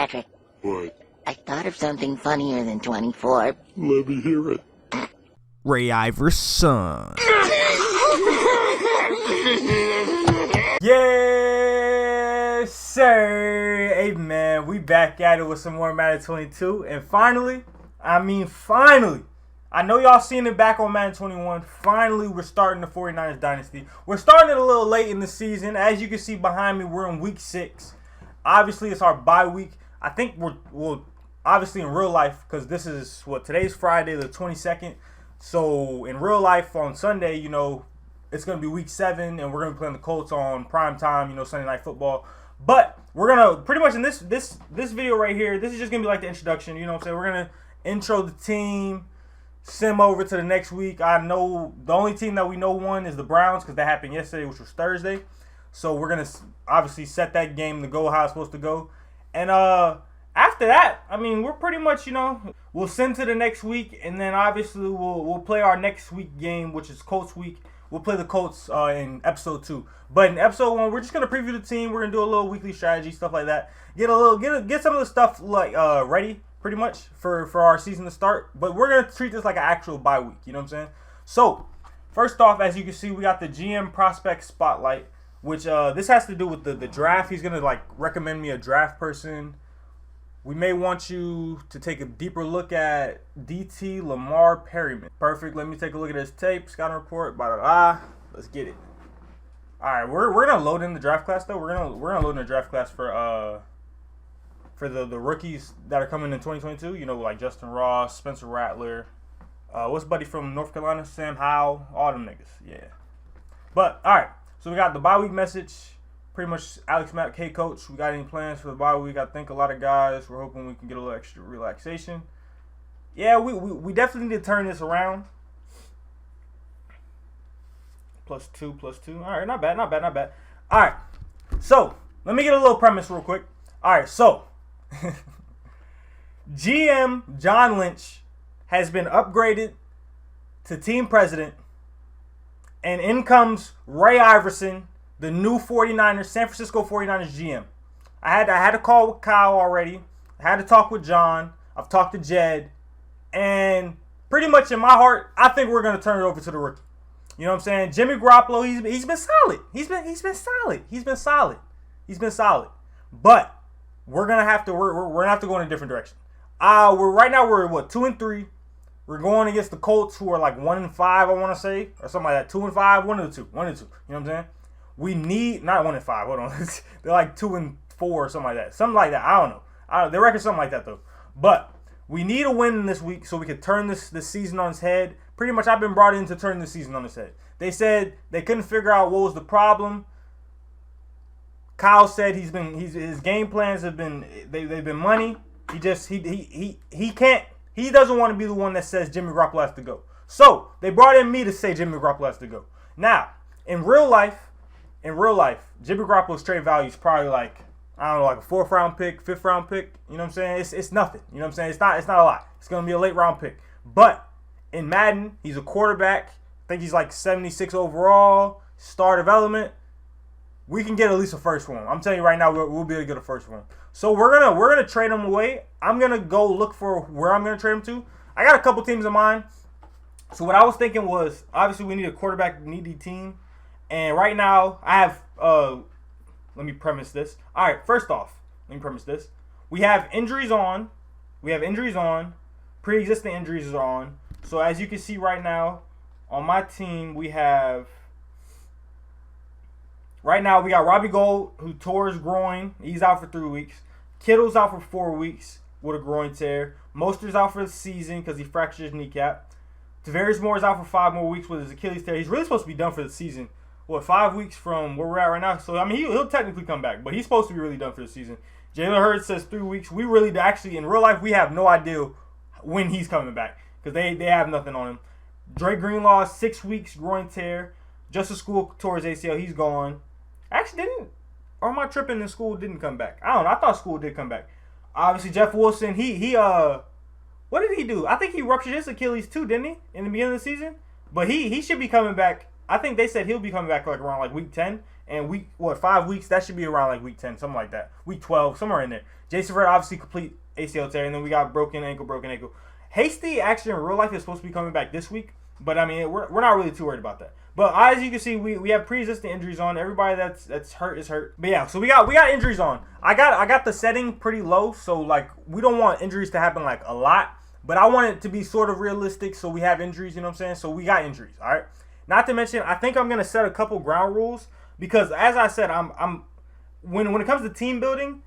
Patrick. What? I thought of something funnier than 24. Let me hear it. RayIverson. Yes, sir. Hey, man, we back at it with some more Madden 22. And finally, I know y'all seen it back on Madden 21. Finally, we're starting the 49ers Dynasty. We're starting it a little late in the season. As you can see behind me, we're in week 6. Obviously, it's our bye week. I think we'll obviously in real life, because this is today's Friday the 22nd. So in real life on Sunday, it's going to be week 7, and we're going to be playing the Colts on prime time, Sunday Night Football. But we're going to pretty much in this video right here, this is just going to be like the introduction, you know what I'm saying? We're going to intro the team, sim over to the next week. I know the only team that we know won is the Browns because that happened yesterday, which was Thursday. So we're going to obviously set that game to go how it's supposed to go. And after that, we're pretty much, we'll send to the next week, and then obviously we'll play our next week game, which is Colts week. We'll play the Colts in episode 2. But in episode 1, we're just gonna preview the team. We're gonna do a little weekly strategy, stuff like that. Get some of the stuff ready, pretty much for our season to start. But we're gonna treat this like an actual bye week. You know what I'm saying? So first off, as you can see, we got the GM prospect spotlight, which this has to do with the draft. He's gonna recommend me a draft person. We may want you to take a deeper look at DT Lamar Perryman. Perfect. Let me take a look at his tape. Scouting report. Blah, blah, blah. Let's get it. All right, we're gonna load in the draft class though. We're gonna load in the draft class for the rookies that are coming in 2022. Like Justin Ross, Spencer Rattler. What's buddy from North Carolina? Sam Howell. All them niggas. Yeah. But all right. So we got the bye week message. Pretty much, Alex Mack, hey coach, we got any plans for the bye week? I think a lot of guys, we're hoping we can get a little extra relaxation. Yeah, we definitely need to turn this around. +2. All right, not bad. All right, so let me get a little premise real quick. All right, so GM John Lynch has been upgraded to team president, and in comes RayIverson, the new San Francisco 49ers GM. I had to call with Kyle already. I had to talk with John. I've talked to Jed. And pretty much in my heart, I think we're going to turn it over to the rookie. You know what I'm saying? Jimmy Garoppolo, he's been solid. He's been solid. But we're going to have to go in a different direction. Right now we're 2-3. We're going against the Colts, who are 1-5, I want to say, or something like that. 2-5, 1-2. You know what I'm saying? We need, not 1-5, hold on. They're 2-4 or something like that. Something like that. I don't know. Their record's something like that, though. But we need a win this week so we can turn this season on its head. Pretty much, I've been brought in to turn this season on its head. They said they couldn't figure out what was the problem. Kyle said his game plans have been, they've been money. He doesn't want to be the one that says Jimmy Garoppolo has to go. So, they brought in me to say Jimmy Garoppolo has to go. Now, in real life, Jimmy Garoppolo's trade value is probably a 4th round pick, 5th round pick. You know what I'm saying? It's nothing. You know what I'm saying? It's not a lot. It's gonna be a late round pick. But in Madden, he's a quarterback. I think he's 76 overall. Star development. We can get at least a first for him. I'm telling you right now, we'll be able to get a first for him. So we're gonna trade him away. I'm gonna go look for where I'm gonna trade him to. I got a couple teams in mind. So what I was thinking was, obviously we need a quarterback needy team. And right now, I have, let me premise this. All right, first off, let me premise this. We have injuries on. Pre-existing injuries are on. So as you can see right now, on my team, we got Robbie Gould, who tore his groin. He's out for 3 weeks. Kittle's out for 4 weeks with a groin tear. Mostert's out for the season because he fractured his kneecap. Tavares Moore is out for 5 more weeks with his Achilles tear. He's really supposed to be done for the season. 5 weeks from where we're at right now? So, he'll technically come back, but he's supposed to be really done for the season. Jalen Hurts says 3 weeks. We really, actually, in real life, we have no idea when he's coming back because they have nothing on him. Dre Greenlaw, 6 weeks, groin tear. Justice School tore his ACL. He's gone. Actually, or am I tripping and School didn't come back? I don't know. I thought School did come back. Obviously, Jeff Wilson, what did he do? I think he ruptured his Achilles too, didn't he, in the beginning of the season? But he should be coming back. I think they said he'll be coming back around week 10. And 5 weeks? That should be around like week 10, something like that. Week 12, somewhere in there. Jason Verrett obviously complete ACL tear, and then we got broken ankle. Hasty actually in real life is supposed to be coming back this week, but I mean we're not really too worried about that. But as you can see, we have pre-existing injuries on. Everybody that's hurt is hurt. But yeah, so we got injuries on. I got the setting pretty low, so like we don't want injuries to happen like a lot, but I want it to be sort of realistic, so we have injuries. You know what I'm saying? So we got injuries. All right. Not to mention, I think I'm gonna set a couple ground rules because, as I said, when it comes to team building,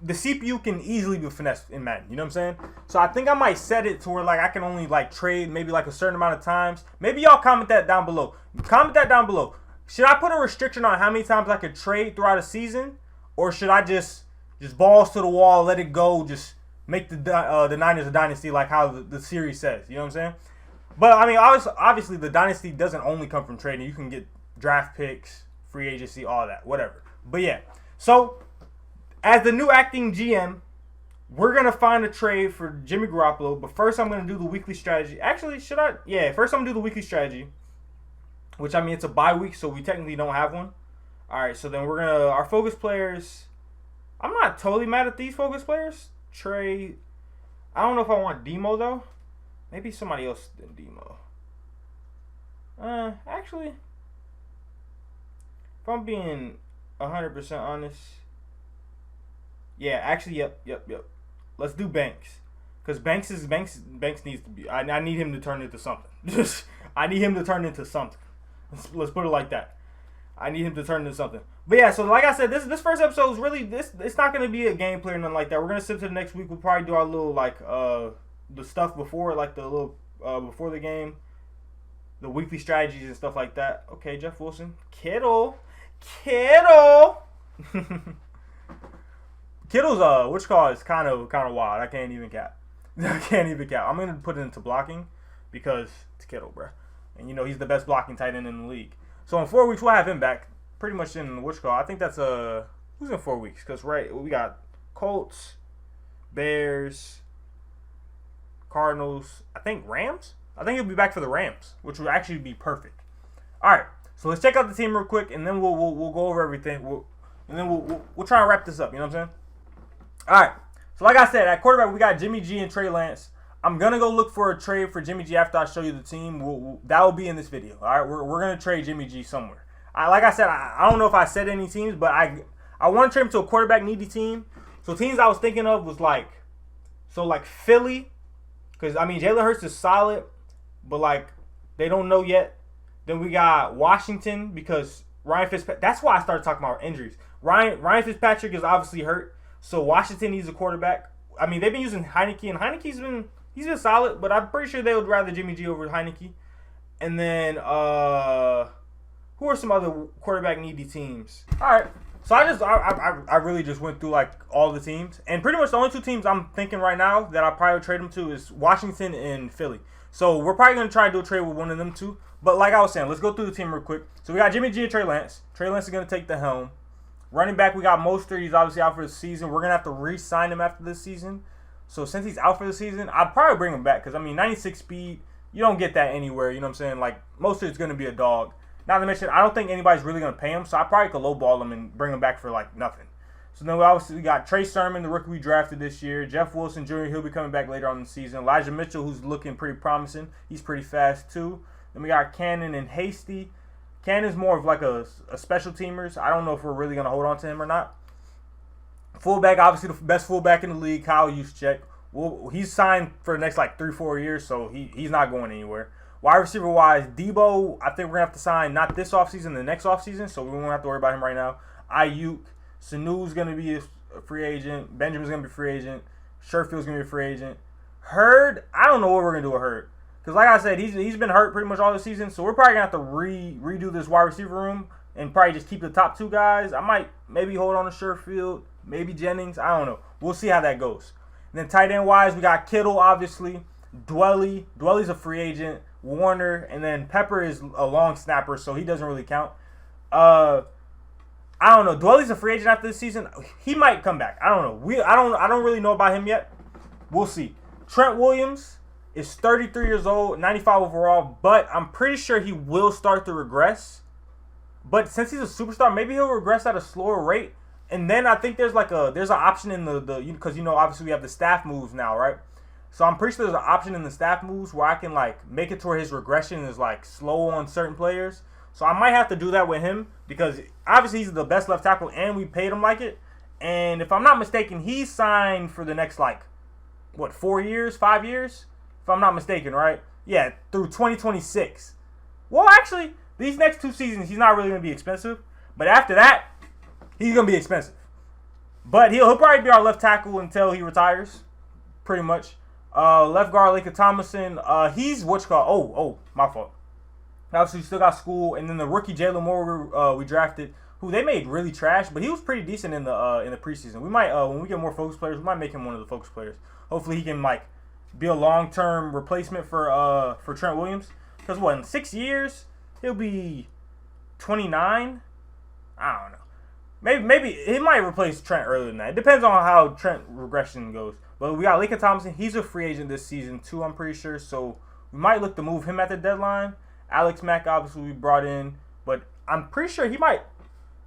the CPU can easily be finessed in Madden. You know what I'm saying? So I think I might set it to where like I can only like trade maybe like a certain amount of times. Maybe y'all comment that down below. Comment that down below. Should I put a restriction on how many times I could trade throughout a season, or should I just balls to the wall, let it go, just make the Niners a dynasty like how the series says? You know what I'm saying? But I mean, obviously the dynasty doesn't only come from trading. You can get draft picks, free agency, all that, whatever. But yeah, so as the new acting GM, we're going to find a trade for Jimmy Garoppolo. But first, I'm going to do the weekly strategy. Actually, should I? Yeah, first I'm going to do the weekly strategy. Which, I mean, it's a bye week, so we technically don't have one. All right, so then we're going to... Our focus players... I'm not totally mad at these focus players. Trey... I don't know if I want Demo, though. Maybe somebody else than Demo. Actually... If I'm being 100% honest... Yeah, actually, yep. Let's do Banks, because Banks needs to be. I need him to turn into something. I need him to turn into something. Let's put it like that. I need him to turn into something. But yeah, so like I said, this first episode is really It's not gonna be a gameplay or nothing like that. We're gonna sit to the next week. We'll probably do our little like the stuff before, like the little before the game, the weekly strategies and stuff like that. Okay, Jeff Wilson, Kittle. Kittle's is kind of wild. I can't even cap. I'm gonna put it into blocking because it's Kittle, bro. And you know he's the best blocking tight end in the league. So in 4 weeks we'll have him back, pretty much in I think that's who's in 4 weeks? Because we got Colts, Bears, Cardinals. I think Rams. I think he'll be back for the Rams, which would actually be perfect. All right, so let's check out the team real quick, and then we'll go over everything. We'll try and wrap this up. You know what I'm saying? All right, so like I said, at quarterback, we got Jimmy G and Trey Lance. I'm going to go look for a trade for Jimmy G after I show you the team. That will be in this video. All right, we're going to trade Jimmy G somewhere. Like I said, I don't know if I said any teams, but I want to trade him to a quarterback-needy team. So teams I was thinking of was like Philly, because, I mean, Jalen Hurts is solid, but, like, they don't know yet. Then we got Washington because Ryan Fitzpatrick. That's why I started talking about injuries. Ryan Fitzpatrick is obviously hurt. So Washington needs a quarterback. I mean, they've been using Heineke, and Heineke's been solid, but I'm pretty sure they would rather Jimmy G over Heineke. And then who are some other quarterback needy teams? All right, so I really just went through like all the teams, and pretty much the only two teams I'm thinking right now that I'll probably trade them to is Washington and Philly. So we're probably gonna try to do a trade with one of them two. But like I was saying, let's go through the team real quick. So we got Jimmy G and Trey Lance. Trey Lance is gonna take the helm. Running back, we got Mostert. He's obviously out for the season. We're going to have to re-sign him after this season. So since he's out for the season, I'd probably bring him back. Because, I mean, 96 speed, you don't get that anywhere. You know what I'm saying? Like, Mostert's going to be a dog. Not to mention, I don't think anybody's really going to pay him. So I probably could lowball him and bring him back for, like, nothing. So then we got Trey Sermon, the rookie we drafted this year. Jeff Wilson Jr., he'll be coming back later on in the season. Elijah Mitchell, who's looking pretty promising. He's pretty fast, too. Then we got Cannon and Hasty. Cannon's more of like a special teamers. I don't know if we're really going to hold on to him or not. Fullback, obviously the best fullback in the league, Kyle Juszczyk. Well, he's signed for the next like 3-4 years, so he's not going anywhere. Wide receiver wise, Debo, I think we're going to have to sign not this offseason, the next offseason, so we won't have to worry about him right now. Ayuk, Sanu's going to be a free agent. Benjamin's going to be a free agent. Sherfield's going to be a free agent. Hurd, I don't know what we're going to do with Hurd. Because like I said, he's been hurt pretty much all the season, so we're probably going to have to redo this wide receiver room and probably just keep the top two guys. I might maybe hold on to Sherfield, maybe Jennings. I don't know. We'll see how that goes. And then tight end wise, we got Kittle, obviously. Dwelly's a free agent. Warner, and then Pepper is a long snapper, so he doesn't really count. I don't know. Dwelly's a free agent after this season. He might come back. I don't know. I don't really know about him yet. We'll see. Trent Williams is 33 years old, 95 overall, but I'm pretty sure he will start to regress. But since he's a superstar, maybe he'll regress at a slower rate. And then I think there's an option in the because obviously we have the staff moves now, right? So I'm pretty sure there's an option in the staff moves where I can like make it to where his regression is like slow on certain players. So I might have to do that with him because obviously he's the best left tackle and we paid him like it. And if I'm not mistaken, he's signed for the next 4 years, 5 years? If I'm not mistaken, right? Yeah, through 2026. Well, actually, these next 2 seasons, he's not really going to be expensive. But after that, he's going to be expensive. But he'll probably be our left tackle until he retires, pretty much. Left guard, Laker Thomason. He's my fault. Obviously, we still got School. And then the rookie Jalen Moore we drafted, who they made really trash, but he was pretty decent in the preseason. We might, when we get more focus players, we might make him one of the focus players. Hopefully, he can be a long-term replacement for Trent Williams. Because in 6 years he'll be 29. I don't know. Maybe he might replace Trent earlier than that. It depends on how Trent regression goes. But we got Laker Thompson. He's a free agent this season too, I'm pretty sure. So we might look to move him at the deadline. Alex Mack obviously we brought in, but I'm pretty sure he might.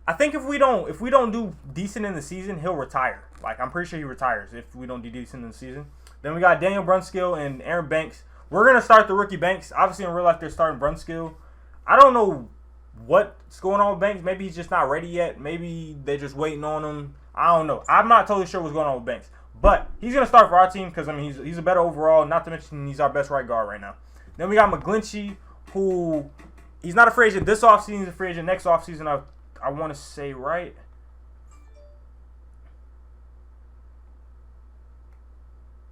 I think if we don't do decent in the season, he'll retire. I'm pretty sure he retires if we don't do decent in the season. Then we got Daniel Brunskill and Aaron Banks. We're gonna start the rookie Banks. Obviously in real life they're starting Brunskill. I don't know what's going on with Banks. Maybe he's just not ready yet. Maybe they're just waiting on him. I don't know. I'm not totally sure what's going on with Banks. But he's going to start for our team because, he's a better overall. Not to mention he's our best right guard right now. Then we got McGlinchey, who he's not a free agent this offseason. He's a free agent next offseason. I want to say right.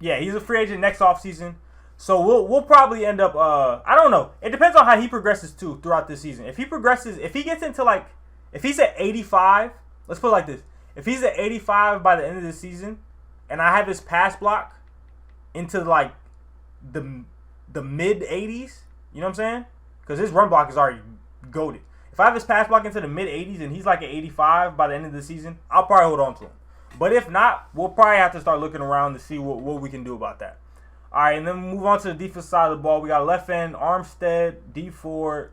Yeah, he's a free agent next offseason. So we'll probably end up, I don't know. It depends on how he progresses too throughout this season. If he progresses, if he gets into if he's at 85, let's put it like this. If he's at 85 by the end of the season, and I have his pass block into the mid 80s, you know what I'm saying? Because his run block is already goated. If I have his pass block into the mid 80s and he's at 85 by the end of the season, I'll probably hold on to him. But if not, we'll probably have to start looking around to see what we can do about that. All right, and then we move on to the defensive side of the ball. We got left end, Armstead, D Ford.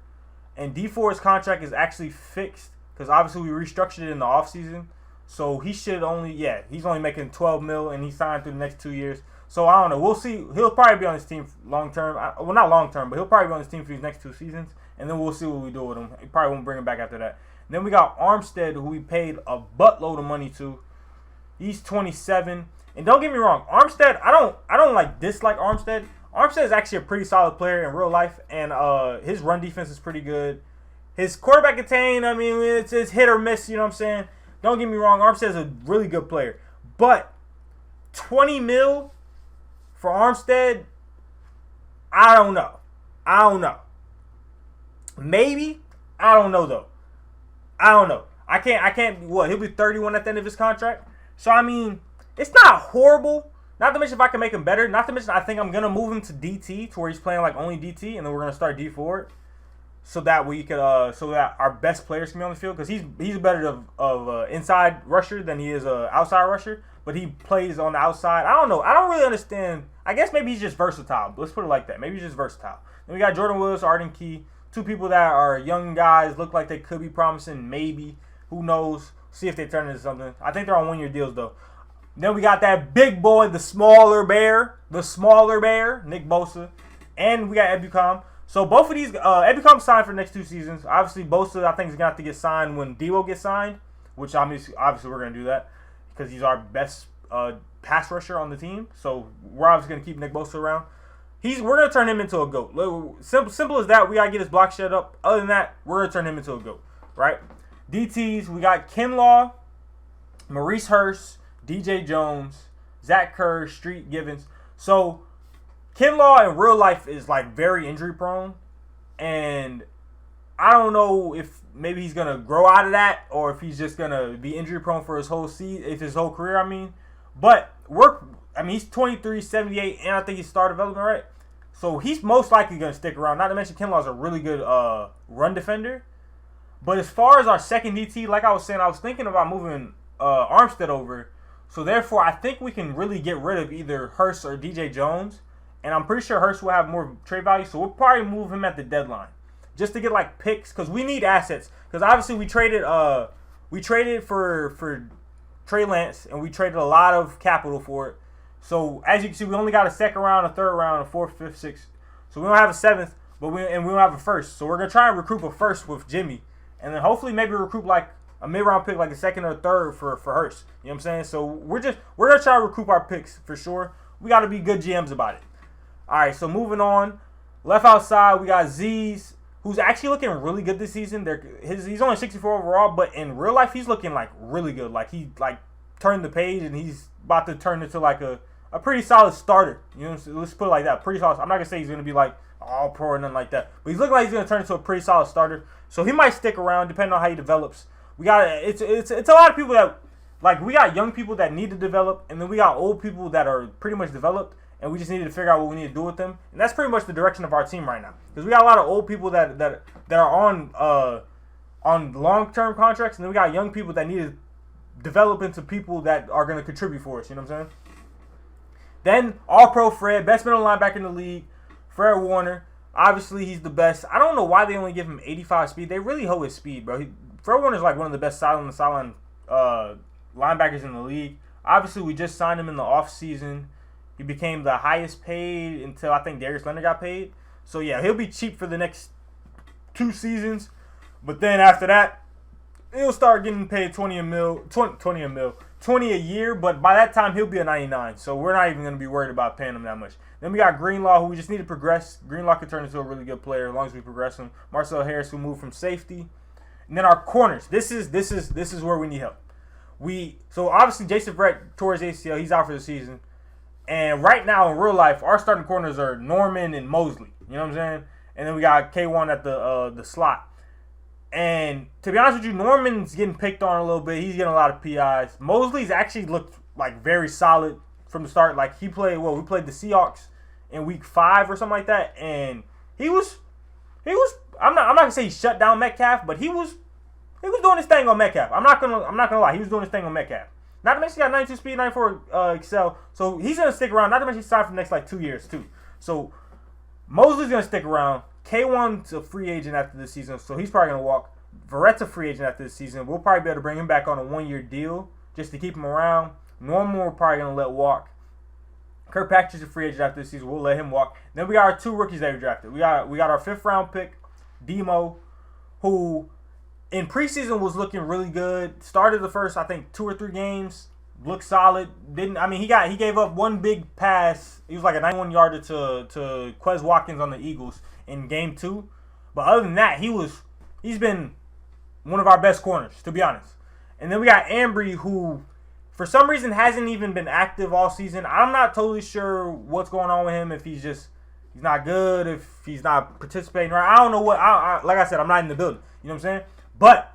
And D Ford's contract is actually fixed because obviously we restructured it in the offseason. So he should he's only making $12 million and he signed through the next 2 years. So I don't know. We'll see. He'll probably be on his team long term. Well, not long term, but he'll probably be on his team for these next 2 seasons. And then we'll see what we do with him. He probably won't bring him back after that. Then we got Armstead, who we paid a buttload of money to. He's 27. And don't get me wrong, Armstead, I don't dislike Armstead. Armstead is actually a pretty solid player in real life, and his run defense is pretty good. His quarterback attain, it's hit or miss, you know what I'm saying? Don't get me wrong, Armstead is a really good player. But $20 million for Armstead, I don't know. Maybe. I don't know though. I don't know. I can't he'll be 31 at the end of his contract. So it's not horrible. Not to mention if I can make him better. Not to mention I think I'm gonna move him to DT to where he's playing only DT, and then we're gonna start D Ford, so that we could so that our best players can be on the field because he's better of inside rusher than he is a outside rusher, but he plays on the outside. I don't know. I don't really understand. I guess maybe he's just versatile. Let's put it like that. Maybe he's just versatile. Then we got Jordan Willis, Arden Key, 2 people that are young guys, look like they could be promising. Maybe, who knows? See if they turn into something. I think they're on 1-year deals though. Then we got that big boy, the smaller bear, Nick Bosa. And we got Ebukam. So both of these, Ebukam signed for the next 2 seasons. Obviously, Bosa, I think, is going to have to get signed when Debo gets signed, which obviously we're going to do that because he's our best pass rusher on the team. So we're obviously going to keep Nick Bosa around. We're going to turn him into a GOAT. Simple as that. We got to get his block shed up. Other than that, we're going to turn him into a GOAT, right? DTs, we got Kinlaw, Maurice Hurst, DJ Jones, Zach Kerr, Street Givens. So Kinlaw in real life is very injury prone, and I don't know if maybe he's gonna grow out of that or if he's just gonna be injury prone for his whole career. But he's 23, 78, and I think he's star development, right? So he's most likely gonna stick around. Not to mention Kinlaw's a really good run defender. But as far as our second DT, like I was saying, I was thinking about moving Armstead over. So therefore, I think we can really get rid of either Hurst or DJ Jones. And I'm pretty sure Hurst will have more trade value. So we'll probably move him at the deadline. just to get like picks, because we need assets. Because obviously we traded for Trey Lance, and we traded a lot of capital for it. So as you can see, we only got a second round, a third round, a fourth, fifth, sixth. So we don't have a seventh, but we don't have a first. So we're gonna try and recruit a first with Jimmy, and then hopefully maybe recruit like a mid-round pick, like a second or third for Hurst. You know what I'm saying? So we're gonna try to recoup our picks for sure. We got to be good GMs about it. All right, so moving on. Left outside, we got Z's, who's actually looking really good this season. He's only 64 overall, but in real life, he's looking like really good. Like he turned the page, and he's about to turn into like a pretty solid starter. You know, let's put it like that. Pretty solid. I'm not gonna say he's gonna be like all pro or nothing like that, but he's looking like he's gonna turn into a pretty solid starter. So he might stick around depending on how he develops. It's a lot of people that, like, we got young people that need to develop, and then we got old people that are pretty much developed, and we just need to figure out what we need to do with them. And that's pretty much the direction of our team right now, because we got a lot of old people that are on long-term contracts, and then we got young people that need to develop into people that are going to contribute for us. You know what I'm saying? Then All-Pro Fred, best middle linebacker in the league, Fred Warner. Obviously, he's the best. I don't know why they only give him 85 speed. They really hold his speed, bro. Fred Warner is like one of the best sideline linebackers in the league. Obviously, we just signed him in the offseason. He became the highest paid until I think Darius Leonard got paid. So, yeah, he'll be cheap for the next 2 seasons. But then after that, he'll start getting paid 20 a year. But by that time, he'll be a 99. So we're not even going to be worried about paying him that much. Then we got Greenlaw, who we just need to progress. Greenlaw could turn into a really good player as long as we progress him. Marcel Harris, who moved from safety. And then our corners. This is where we need help. So obviously Jason Verrett tore his ACL. He's out for the season. And right now in real life, our starting corners are Norman and Mosley. You know what I'm saying? And then we got K1 at the slot. And to be honest with you, Norman's getting picked on a little bit. He's getting a lot of PIs. Mosley's actually looked like very solid from the start. Like we played the Seahawks in week 5 or something like that, and he was I'm not gonna say he shut down Metcalf, but he was doing his thing on Metcalf. I'm not gonna lie, he was doing his thing on Metcalf. Not to mention he got 92 speed, 94 excel, so he's gonna stick around. Not to mention he's signed for the next like 2 years too. So Mosley's gonna stick around. K1's a free agent after this season, so he's probably gonna walk. Verrett's a free agent after this season. We'll probably be able to bring him back on a 1-year deal just to keep him around. Norman we're probably gonna let walk. Kirkpatrick's a free agent after this season. We'll let him walk. Then we got our 2 rookies that we drafted. We got our 5th round pick, Demo, who in preseason was looking really good. Started the first, I think, 2 or 3 games. Looked solid. He gave up one big pass. He was like a 91-yarder to Quez Watkins on the Eagles in game 2. But other than that, he's been one of our best corners, to be honest. And then we got Ambry, who for some reason hasn't even been active all season. I'm not totally sure what's going on with him, if he's not good, if he's not participating. Right? I don't know what. Like I said, I'm not in the building. You know what I'm saying? But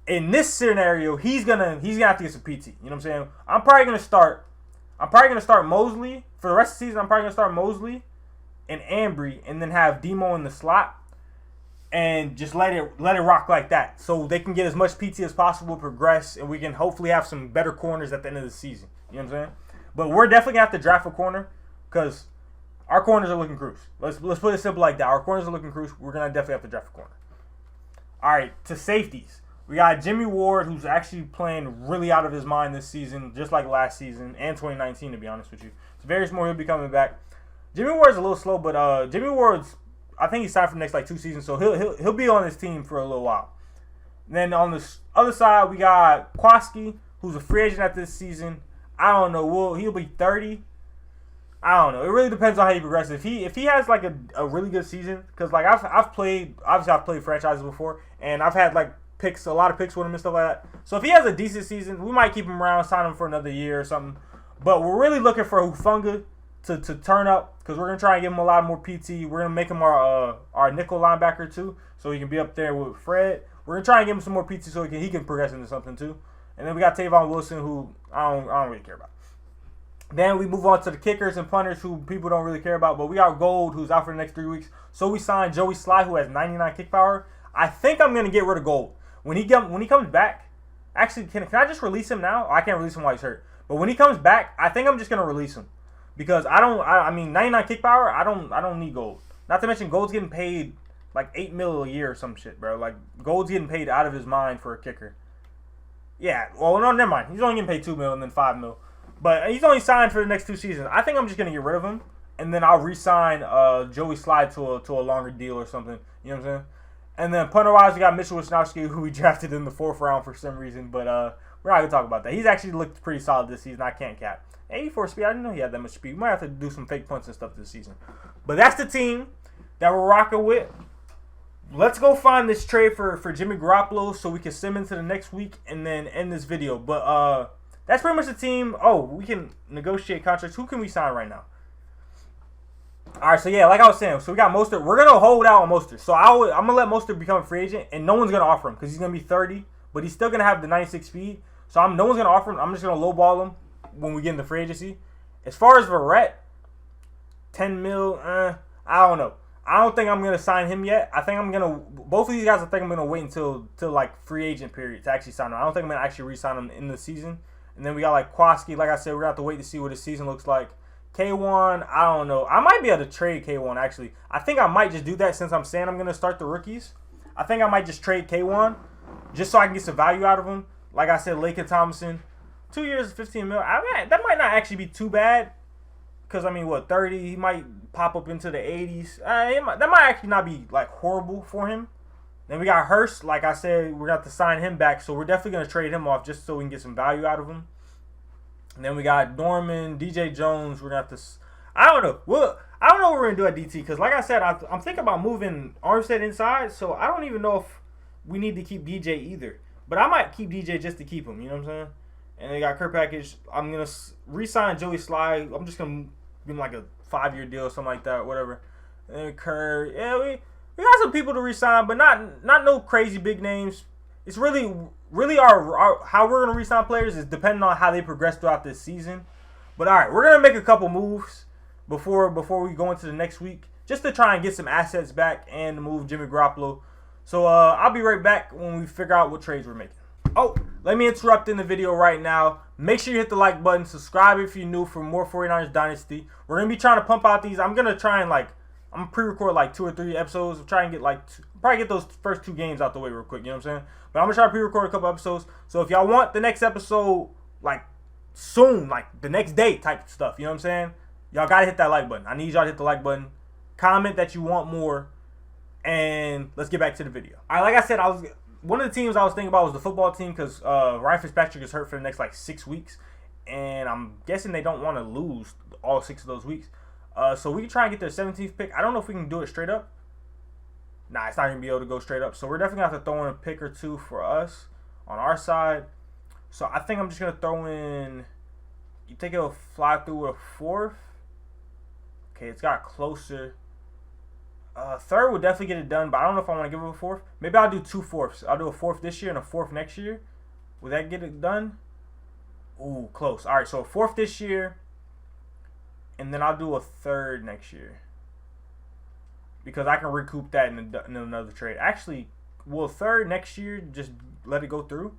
in this scenario, he's gonna have to get some PT. You know what I'm saying? I'm probably gonna start Mosley for the rest of the season. I'm probably gonna start Mosley and Ambry, and then have Demo in the slot, and just let it rock like that, so they can get as much PT as possible, progress, and we can hopefully have some better corners at the end of the season. You know what I'm saying? But we're definitely gonna have to draft a corner, because our corners are looking cruise. Let's put it simple like that. Our corners are looking cruise. We're gonna definitely have to draft a corner. All right, to safeties. We got Jimmy Ward, who's actually playing really out of his mind this season, just like last season and 2019, to be honest with you. So Various Moore, he'll be coming back. Jimmy Ward's a little slow, but Jimmy Ward's, I think he's signed for the next like 2 seasons, so he'll be on this team for a little while. And then on the other side, we got Kwaski, who's a free agent after this season. I don't know. He'll be 30. I don't know. It really depends on how he progresses. If he has like a really good season, because like I've played franchises before, and I've had like a lot of picks with him and stuff like that. So if he has a decent season, we might keep him around, sign him for another year or something. But we're really looking for Hufunga to turn up, because we're gonna try and give him a lot more PT. We're gonna make him our nickel linebacker too, so he can be up there with Fred. We're gonna try and give him some more PT so he can progress into something too. And then we got Tavon Wilson, who I don't really care about. Then we move on to the kickers and punters, who people don't really care about. But we got Gold, who's out for the next 3 weeks. So we signed Joey Sly, who has 99 kick power. I think I'm gonna get rid of Gold when he comes back. Actually, can I just release him now? I can't release him while he's hurt. But when he comes back, I think I'm just gonna release him, because I mean 99 kick power. I don't need Gold. Not to mention Gold's getting paid like $8 million a year or some shit, bro. Like Gold's getting paid out of his mind for a kicker. Yeah, well, no, never mind. He's only getting paid $2 million and then $5 million, but he's only signed for the next 2 seasons. I think I'm just gonna get rid of him, and then I'll re-sign Joey Slide to a longer deal or something. You know what I'm saying? And then punter-wise, we got Mitchell Wisnowski, who we drafted in the 4th round for some reason, but we're not gonna talk about that. He's actually looked pretty solid this season. I can't cap. 84 speed. I didn't know he had that much speed. We might have to do some fake punts and stuff this season. But that's the team that we're rocking with. Let's go find this trade for Jimmy Garoppolo so we can sim into the next week and then end this video. But that's pretty much the team. Oh, we can negotiate contracts. Who can we sign right now? All right, so yeah, like I was saying, so we got Mostert. We're going to hold out on Mostert. So I'm going to let Mostert become a free agent, and no one's going to offer him because he's going to be 30, but he's still going to have the 96 speed. So no one's going to offer him. I'm just going to lowball him when we get into free agency. As far as Verrett, 10 mil, I don't know. I don't think I'm going to sign him yet. I think I'm going to, both of these guys, I think I'm going to wait until like free agent period to actually sign them. I don't think I'm going to actually re-sign them in the season. And then we got like Kwaski. Like I said, we're going to have to wait to see what his season looks like. K1, I don't know. I might be able to trade K1 actually. I think I might just do that since I'm saying I'm going to start the rookies. I think I might just trade K1 just so I can get some value out of him. Like I said, Laken Thompson, 2 years, 15 mil. That might not actually be too bad. Because, I mean, what, 30? He might pop up into the 80s. That might actually not be, like, horrible for him. Then we got Hurst. Like I said, we're going to have to sign him back. So we're definitely going to trade him off just so we can get some value out of him. And then we got Dorman, DJ Jones. We're going to have to... I don't know. I don't know what we're going to do at DT. Because, like I said, I'm thinking about moving Armstead inside. So I don't even know if we need to keep DJ either. But I might keep DJ just to keep him. You know what I'm saying? And they got Kurt Package. I'm going to re-sign Joey Sly. I'm just going to give him like a 5-year deal or something like that, whatever. And then Kerr. Yeah, we got some people to re-sign, but not no crazy big names. It's really our how we're going to re-sign players is depending on how they progress throughout this season. But all right, we're going to make a couple moves before we go into the next week just to try and get some assets back and to move Jimmy Garoppolo. So I'll be right back when we figure out what trades we're making. Oh, let me interrupt in the video right now. Make sure you hit the like button. Subscribe if you're new for more 49ers Dynasty. We're going to be trying to pump out these. I'm going to try and I'm going to pre-record like 2 or 3 episodes. I'll try and get probably get those first 2 games out the way real quick. You know what I'm saying? But I'm going to try to pre-record a couple episodes. So if y'all want the next episode like soon, like the next day type stuff, you know what I'm saying? Y'all got to hit that like button. I need y'all to hit the like button. Comment that you want more. And let's get back to the video. All right, like I said, one of the teams I was thinking about was the football team because Ryan Fitzpatrick is hurt for the next like 6 weeks. And I'm guessing they don't want to lose all 6 of those weeks. So we can try and get their 17th pick. I don't know if we can do it straight up. Nah, it's not going to be able to go straight up. So we're definitely going to have to throw in a pick or 2 for us on our side. So I think I'm just going to throw in... You think it'll fly through a 4th? Okay, it's got closer... 3rd would definitely get it done, but I don't know if I want to give it a 4th. Maybe I'll do 2 4ths. I'll do a 4th this year and a 4th next year. Would that get it done? Ooh, close. All right, so a 4th this year, and then I'll do a 3rd next year because I can recoup that in another trade. Actually, will 3rd next year just let it go through?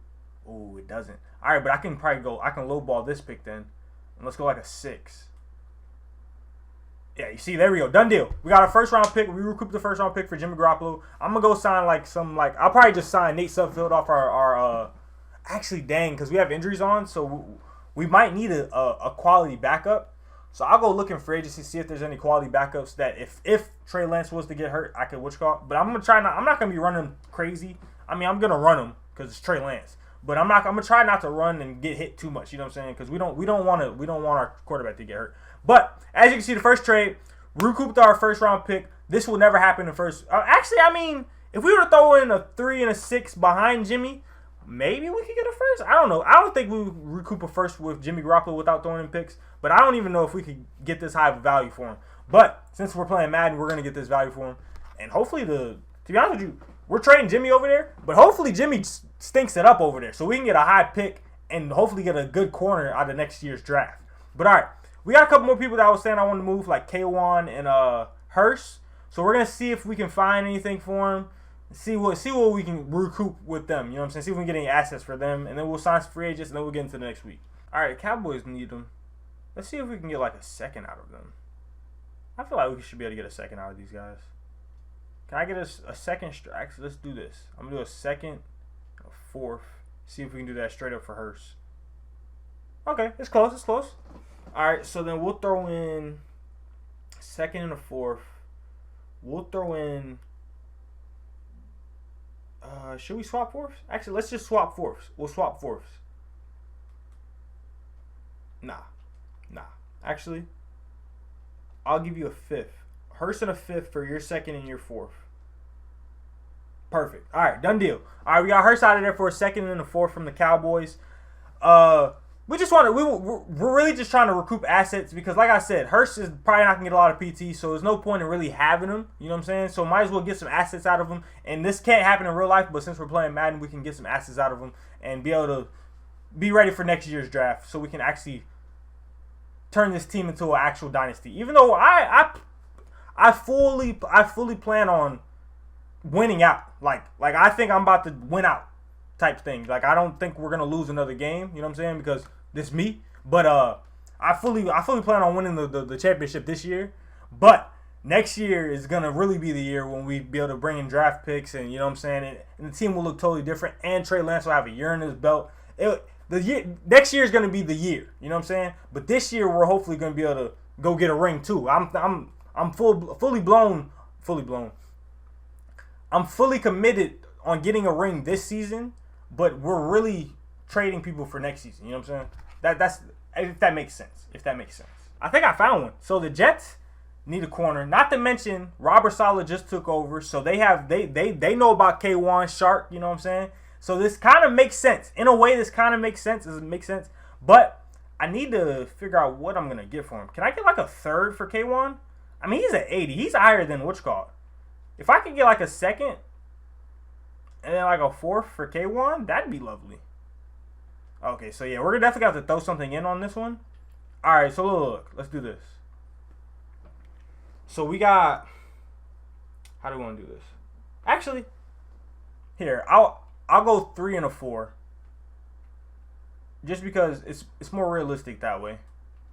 Ooh, it doesn't. All right, but I can lowball this pick then, and let's go like a 6. Yeah, you see, there we go. Done deal. We got our 1st round pick. We recouped the 1st round pick for Jimmy Garoppolo. I'm going to go sign I'll probably just sign Nate Sudfeld off our actually, dang, because we have injuries on, so we might need a quality backup. So I'll go look in free agency, see if there's any quality backups that if Trey Lance was to get hurt, I could But I'm not going to be running crazy. I mean, I'm going to run him because it's Trey Lance. But I'm going to try not to run and get hit too much, you know what I'm saying? Because we don't want our quarterback to get hurt. But as you can see, the first trade, recouped our 1st round pick. This will never happen in first. Actually, I mean, if we were to throw in a 3 and a 6 behind Jimmy, maybe we could get a 1st. I don't know. I don't think we would recoup a 1st with Jimmy Garoppolo without throwing in picks. But I don't even know if we could get this high of a value for him. But since we're playing Madden, we're going to get this value for him. And hopefully, to be honest with you, we're trading Jimmy over there. But hopefully Jimmy stinks it up over there. So we can get a high pick and hopefully get a good corner out of next year's draft. But all right. We got a couple more people that I was saying I want to move, like K1 and Hurst. So we're going to see if we can find anything for him. See what we can recoup with them. You know what I'm saying? See if we can get any assets for them. And then we'll sign some free agents, and then we'll get into the next week. All right, the Cowboys need them. Let's see if we can get like a 2nd out of them. I feel like we should be able to get a 2nd out of these guys. Can I get a second? Actually, let's do this. I'm gonna do a second, a fourth. See if we can do that straight up for Hurst. Okay, it's close. It's close. All right, so then we'll throw in second and a fourth. We'll throw in. Should we swap fourths? Actually, let's just swap fourths. We'll swap fourths. Nah. Actually, I'll give you a fifth. Hurst and a fifth for your second and your fourth. Perfect. All right, done deal. All right, we got Hurst out of there for a second and a fourth from the Cowboys. We just want to. We're really just trying to recoup assets because, like I said, Hurst is probably not gonna get a lot of PT, so there's no point in really having him. You know what I'm saying? So might as well get some assets out of him. And this can't happen in real life, but since we're playing Madden, we can get some assets out of him and be able to be ready for next year's draft, so we can actually turn this team into an actual dynasty. Even though I fully plan on winning out. Like I think I'm about to win out type thing. Like I don't think we're gonna lose another game. You know what I'm saying? Because this me. But I fully plan on winning the championship this year. But next year is gonna really be the year when we be able to bring in draft picks, and you know what I'm saying. And the team will look totally different. And Trey Lance will have a year in his belt. Next year is gonna be the year. You know what I'm saying? But this year we're hopefully gonna be able to go get a ring too. I'm fully blown. I'm fully committed on getting a ring this season, but we're really trading people for next season. You know what I'm saying? That's if that makes sense. I think I found one. So the Jets need a corner. Not to mention Robert Saleh just took over, so they know about K1 Shark. You know what I'm saying? So this kind of makes sense. In a way, this kind of makes sense. Does it make sense? But I need to figure out what I'm gonna get for him. Can I get like a third for K1? I mean, he's at 80. He's higher than what's called. If I could get like a second and then like a fourth for K1, that'd be lovely. Okay, so yeah, we're definitely going to have to throw something in on this one. All right, so look, let's do this. So we got, how do we want to do this? Actually, here, I'll go 3 and a 4. Just because it's more realistic that way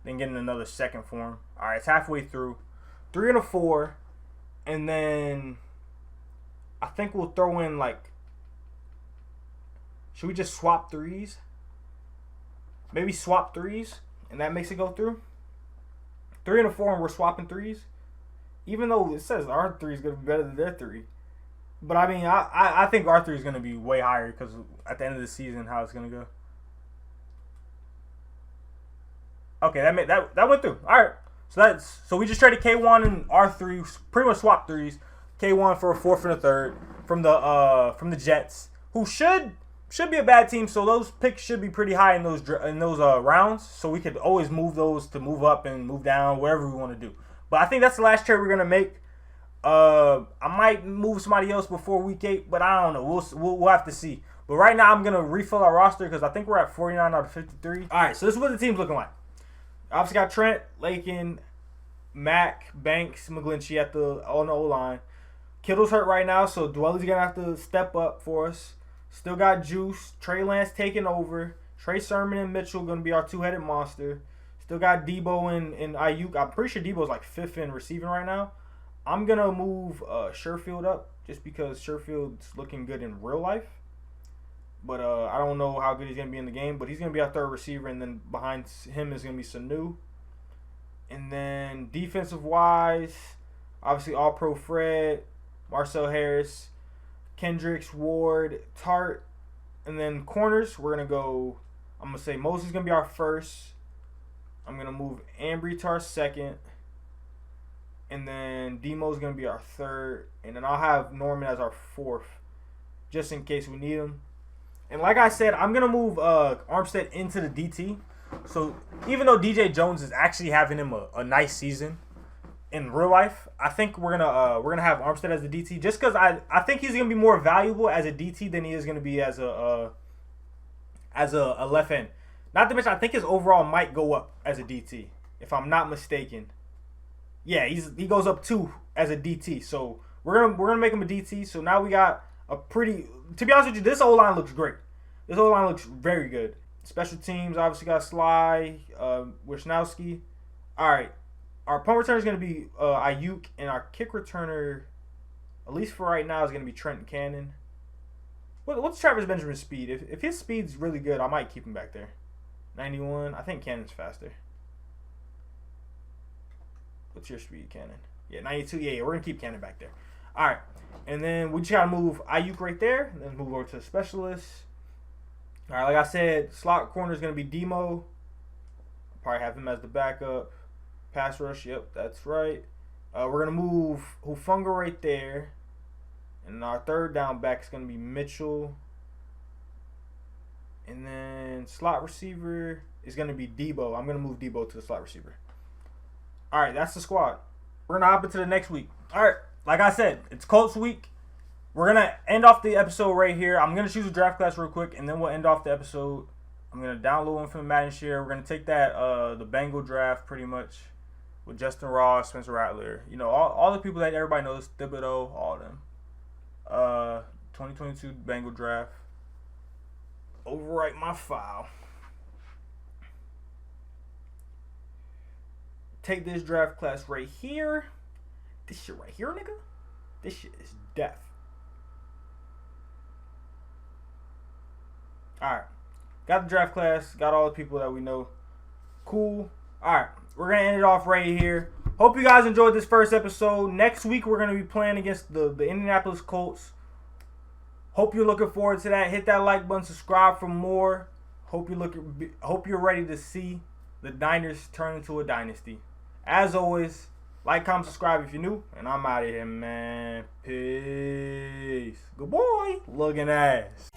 than getting another second for him. All right, it's halfway through. 3 and a 4. And then I think we'll throw in like, should we just swap 3s? Maybe swap 3s and that makes it go through. 3 and a 4 and we're swapping 3s. Even though it says our 3 is going to be better than their 3. But I mean, I think our 3 is going to be way higher because at the end of the season, how it's going to go. Okay, that went through. All right. So we just traded K1 and R3, pretty much swapped 3s. K1 for a fourth and a third from the Jets, who should be a bad team. So those picks should be pretty high in those rounds. So we could always move those to move up and move down, whatever we want to do. But I think that's the last trade we're gonna make. I might move somebody else before week 8, but I don't know. We'll have to see. But right now I'm gonna refill our roster because I think we're at 49 out of 53. All right, so this is what the team's looking like. Obviously got Trent, Lakin, Mack, Banks, McGlinchey on the O-line. Kittle's hurt right now, so Dwelly's going to have to step up for us. Still got Juice. Trey Lance taking over. Trey Sermon and Mitchell going to be our two-headed monster. Still got Debo and Ayuk. I'm pretty sure Debo's like 5th in receiving right now. I'm going to move Sherfield up just because Sherfield's looking good in real life. But I don't know how good he's going to be in the game. But he's going to be our third receiver. And then behind him is going to be Sanu. And then defensive-wise, obviously All-Pro Fred, Marcel Harris, Kendricks, Ward, Tart. And then corners, we're going to go, I'm going to say Moses is going to be our first. I'm going to move Ambry to our second. And then Demo's going to be our third. And then I'll have Norman as our fourth, just in case we need him. And like I said, I'm going to move Armstead into the DT. So even though DJ Jones is actually having him a nice season in real life, I think we're gonna have Armstead as the DT just because I think he's gonna be more valuable as a DT than he is gonna be as a left end. Not to mention, I think his overall might go up as a DT if I'm not mistaken. Yeah, he goes up 2 as a DT. So we're gonna make him a DT. So now we got a pretty. To be honest with you, this O-line looks great. This O-line looks very good. Special teams, obviously got Sly, at least for right now, is going to be Trent Cannon. What's Travis Benjamin's speed? If his speed's really good, I might keep him back there. 91. I think Cannon's faster. What's your speed, Cannon? Yeah, 92. Yeah, we're going to keep Cannon back there. All right. And then we just got to move Ayuk right there. And then move over to the specialists. All right, like I said, slot corner is going to be Demo. Probably have him as the backup. Pass rush, yep, that's right. We're going to move Hufunga right there. And our third down back is going to be Mitchell. And then slot receiver is going to be Debo. I'm going to move Debo to the slot receiver. All right, that's the squad. We're going to hop into the next week. All right, like I said, it's Colts week. We're going to end off the episode right here. I'm going to choose a draft class real quick, and then we'll end off the episode. I'm going to download one from the Madden share. We're going to take that, the Bengal draft pretty much with Justin Ross, Spencer Rattler. You know, all the people that everybody knows, Thibodeau, all of them. 2022 Bengal draft. Overwrite my file. Take this draft class right here. This shit right here, nigga. This shit is death. Alright. Got the draft class. Got all the people that we know. Cool. Alright. We're going to end it off right here. Hope you guys enjoyed this first episode. Next week, we're going to be playing against the Indianapolis Colts. Hope you're looking forward to that. Hit that like button. Subscribe for more. Hope you're ready to see the Niners turn into a dynasty. As always, like, comment, subscribe if you're new. And I'm out of here, man. Peace. Good boy. Looking ass.